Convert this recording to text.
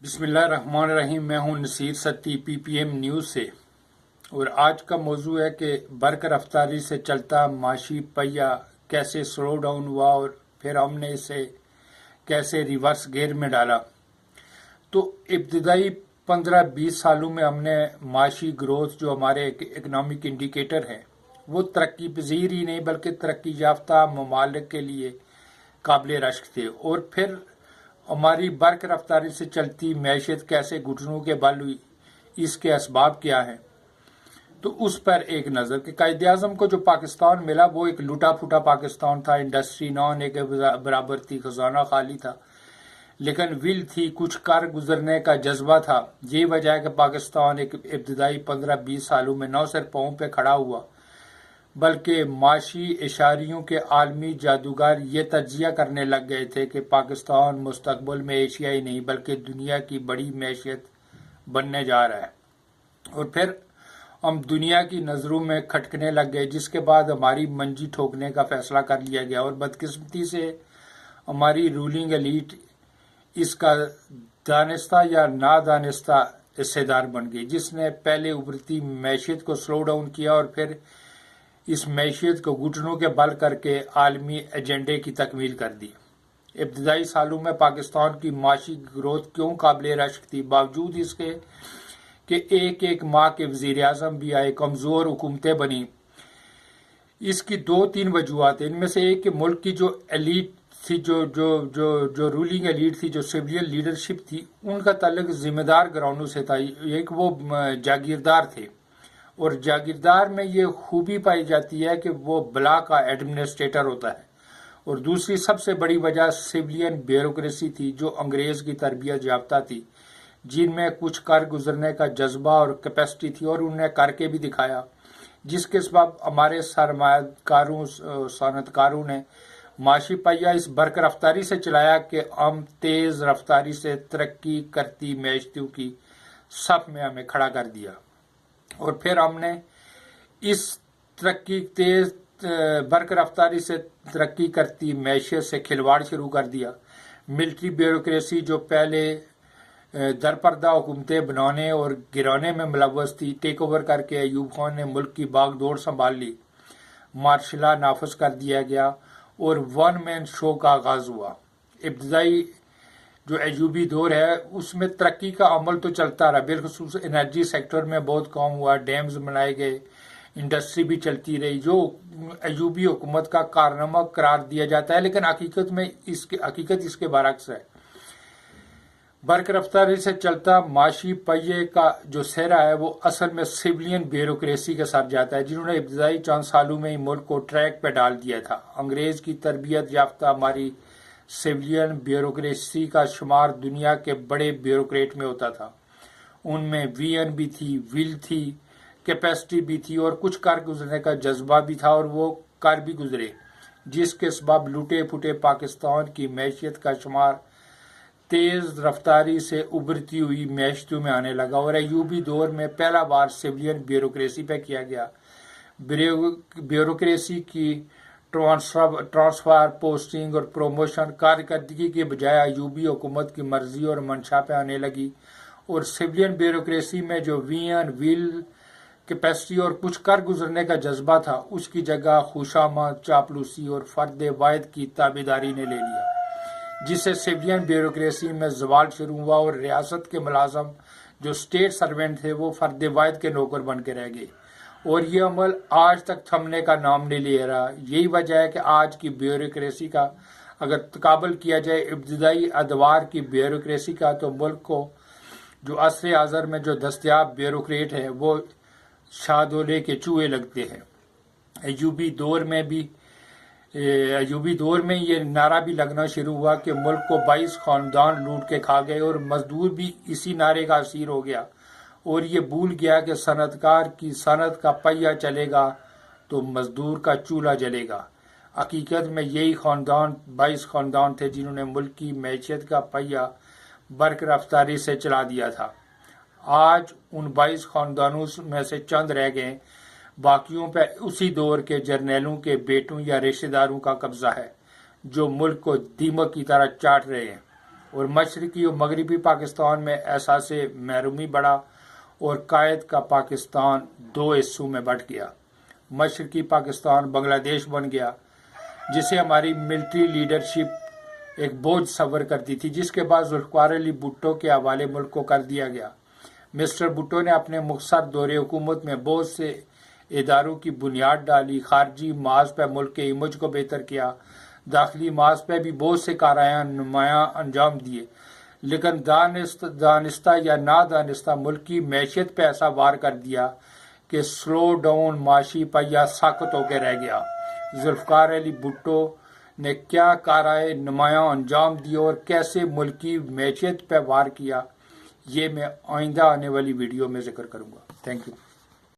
بسم اللہ الرحمن الرحیم۔ میں ہوں نصیر ستی PPM نیوز سے، اور آج کا موضوع ہے کہ برق رفتاری سے چلتا معاشی پہیہ کیسے سلو ڈاؤن ہوا اور پھر ہم نے اسے کیسے ریورس گیئر میں ڈالا۔ تو ابتدائی 15-20 سالوں میں ہم نے معاشی گروتھ جو ہمارے اکنامک انڈیکیٹر ہیں وہ ترقی پذیر ہی نہیں بلکہ ترقی یافتہ ممالک کے لیے قابل رشک تھے، اور پھر ہماری برق رفتاری سے چلتی معیشت کیسے گھٹنوں کے بل ہوئی، اس کے اسباب کیا ہیں۔ تو اس پر ایک نظر کہ قائد اعظم کو جو پاکستان ملا وہ ایک لٹا پھوٹا پاکستان تھا، انڈسٹری نہ ہونے کے برابر تھی، خزانہ خالی تھا، لیکن ول تھی، کچھ کر گزرنے کا جذبہ تھا۔ یہ وجہ ہے کہ پاکستان ایک ابتدائی 15-20 سالوں میں نہ صرف پاؤں پہ کھڑا ہوا بلکہ معاشی اشاریوں کے عالمی جادوگر یہ تجزیہ کرنے لگ گئے تھے کہ پاکستان مستقبل میں ایشیائی نہیں بلکہ دنیا کی بڑی معیشت بننے جا رہا ہے، اور پھر ہم دنیا کی نظروں میں کھٹکنے لگ گئے، جس کے بعد ہماری منجی ٹھوکنے کا فیصلہ کر لیا گیا، اور بدقسمتی سے ہماری رولنگ ایلیٹ اس کا دانستہ یا نادانستہ حصے دار بن گئی، جس نے پہلے ابھرتی معیشت کو سلو ڈاؤن کیا اور پھر اس معیشت کو گھٹنوں کے بل کر کے عالمی ایجنڈے کی تکمیل کر دی۔ ابتدائی سالوں میں پاکستان کی معاشی گروتھ کیوں قابل رشک تھی، باوجود اس کے کہ ایک ماہ کے وزیر اعظم بھی آئے، کمزور حکومتیں بنی۔ اس کی 2-3 وجوہات ہیں۔ ان میں سے ایک کہ ملک کی جو ایلیٹ تھی، جو رولنگ ایلیٹ تھی، جو سویلین لیڈرشپ تھی، ان کا تعلق ذمہ دار گھرانوں سے تھا۔ ایک وہ جاگیردار تھے، اور جاگیردار میں یہ خوبی پائی جاتی ہے کہ وہ بلا کا ایڈمنسٹریٹر ہوتا ہے، اور دوسری سب سے بڑی وجہ سویلین بیوروکریسی تھی جو انگریز کی تربیت یافتہ تھی، جن میں کچھ کر گزرنے کا جذبہ اور کیپیسٹی تھی، اور انہیں کر کے بھی دکھایا، جس کے سبب ہمارے سرمایہ کاروں صنعت کاروں نے معاشی پہیہ اس برق رفتاری سے چلایا کہ ہم تیز رفتاری سے ترقی کرتی معیشتوں کی صف میں ہمیں کھڑا کر دیا، اور پھر ہم نے اس تیز برق رفتاری سے ترقی کرتی معیشت سے کھلواڑ شروع کر دیا۔ ملٹری بیوروکریسی جو پہلے درپردہ حکومتیں بنانے اور گرانے میں ملوث تھی، ٹیک اوور کر کے ایوب خان نے ملک کی باغ دوڑ سنبھال لی، مارشل لا نافذ کر دیا گیا، اور ون مین شو کا آغاز ہوا۔ ابتدائی جو ایوبی دور ہے اس میں ترقی کا عمل تو چلتا رہا، بالخصوص انرجی سیکٹر میں بہت کام ہوا، ڈیمز بنائے گئے، انڈسٹری بھی چلتی رہی، جو ایوبی حکومت کا کارنامہ قرار دیا جاتا ہے، لیکن حقیقت اس کے برعکس ہے۔ برق رفتاری سے چلتا معاشی پہیے کا جو سہرا ہے وہ اصل میں سویلین بیوروکریسی کے ساتھ جاتا ہے، جنہوں نے ابتدائی چند سالوں میں ہی ملک کو ٹریک پہ ڈال دیا تھا۔ انگریز کی تربیت یافتہ ہماری سویلین بیوروکریسی کا شمار دنیا کے بڑے بیوروکریٹ میں ہوتا تھا۔ ان میں وین بھی تھی، ول تھی، کیپیسٹی بھی تھی، اور کچھ کر گزرنے کا جذبہ بھی تھا، اور وہ کر بھی گزرے، جس کے سبب لوٹے پھوٹے پاکستان کی معیشت کا شمار تیز رفتاری سے ابھرتی ہوئی معیشتوں میں آنے لگا، اور ایوبی دور میں پہلا بار سویلین بیوروکریسی پہ کیا گیا۔ بیوروکریسی کی ٹرانسفر، پوسٹنگ اور پروموشن کارکردگی کے بجائے ایوبی حکومت کی مرضی اور منشا پہ آنے لگی، اور سویلین بیوروکریسی میں جو وین، ول، کیپیسٹی اور کچھ کر گزرنے کا جذبہ تھا، اس کی جگہ خوشامد، چاپلوسی اور فرد واحد کی تابعداری نے لے لیا، جس سے سویلین بیوروکریسی میں زوال شروع ہوا، اور ریاست کے ملازم جو اسٹیٹ سروینٹ تھے وہ فرد واحد کے نوکر بن کے رہ گئے، اور یہ عمل آج تک تھمنے کا نام نہیں لے رہا۔ یہی وجہ ہے کہ آج کی بیوروکریسی کا اگر تقابل کیا جائے ابتدائی ادوار کی بیوروکریسی کا، تو ملک کو جو عصر حاضر میں جو دستیاب بیوروکریٹ ہیں وہ شاہدولے کے چوہے لگتے ہیں۔ ایوبی دور میں یہ نعرہ بھی لگنا شروع ہوا کہ ملک کو 22 خاندان لوٹ کے کھا گئے، اور مزدور بھی اسی نعرے کا اسیر ہو گیا، اور یہ بھول گیا کہ صنعت کار کی صنعت کا پہیہ چلے گا تو مزدور کا چولہا جلے گا۔ حقیقت میں یہی 22 خاندان تھے جنہوں نے ملک کی معیشت کا پہیہ برق رفتاری سے چلا دیا تھا۔ آج ان 22 خاندانوں میں سے چند رہ گئے، باقیوں پہ اسی دور کے جرنیلوں کے بیٹوں یا رشتہ داروں کا قبضہ ہے، جو ملک کو دیمک کی طرح چاٹ رہے ہیں، اور مشرقی اور مغربی پاکستان میں احساس محرومی بڑھا اور قائد کا پاکستان دو حصوں میں بٹ گیا۔ مشرقی پاکستان بنگلہ دیش بن گیا، جسے ہماری ملٹری لیڈرشپ ایک بوجھ تصور کرتی تھی، جس کے بعد ذوالفقار علی بھٹو کے حوالے ملک کو کر دیا گیا۔ مسٹر بھٹو نے اپنے مختصر دور حکومت میں بہت سے اداروں کی بنیاد ڈالی، خارجی محاذ پہ ملک کے امیج کو بہتر کیا، داخلی محاذ پہ بھی بہت سے کارایاں نمایاں انجام دیے، لیکن دانستہ یا نادانستہ ملک کی معیشت پہ ایسا وار کر دیا کہ سلو ڈاؤن معاشی پہیہ ساکت ہو کے رہ گیا۔ ذوالفقار علی بھٹو نے کیا کارائے نمایاں انجام دیے اور کیسے ملک کی معیشت پہ وار کیا، یہ میں آئندہ آنے والی ویڈیو میں ذکر کروں گا۔ Thank you.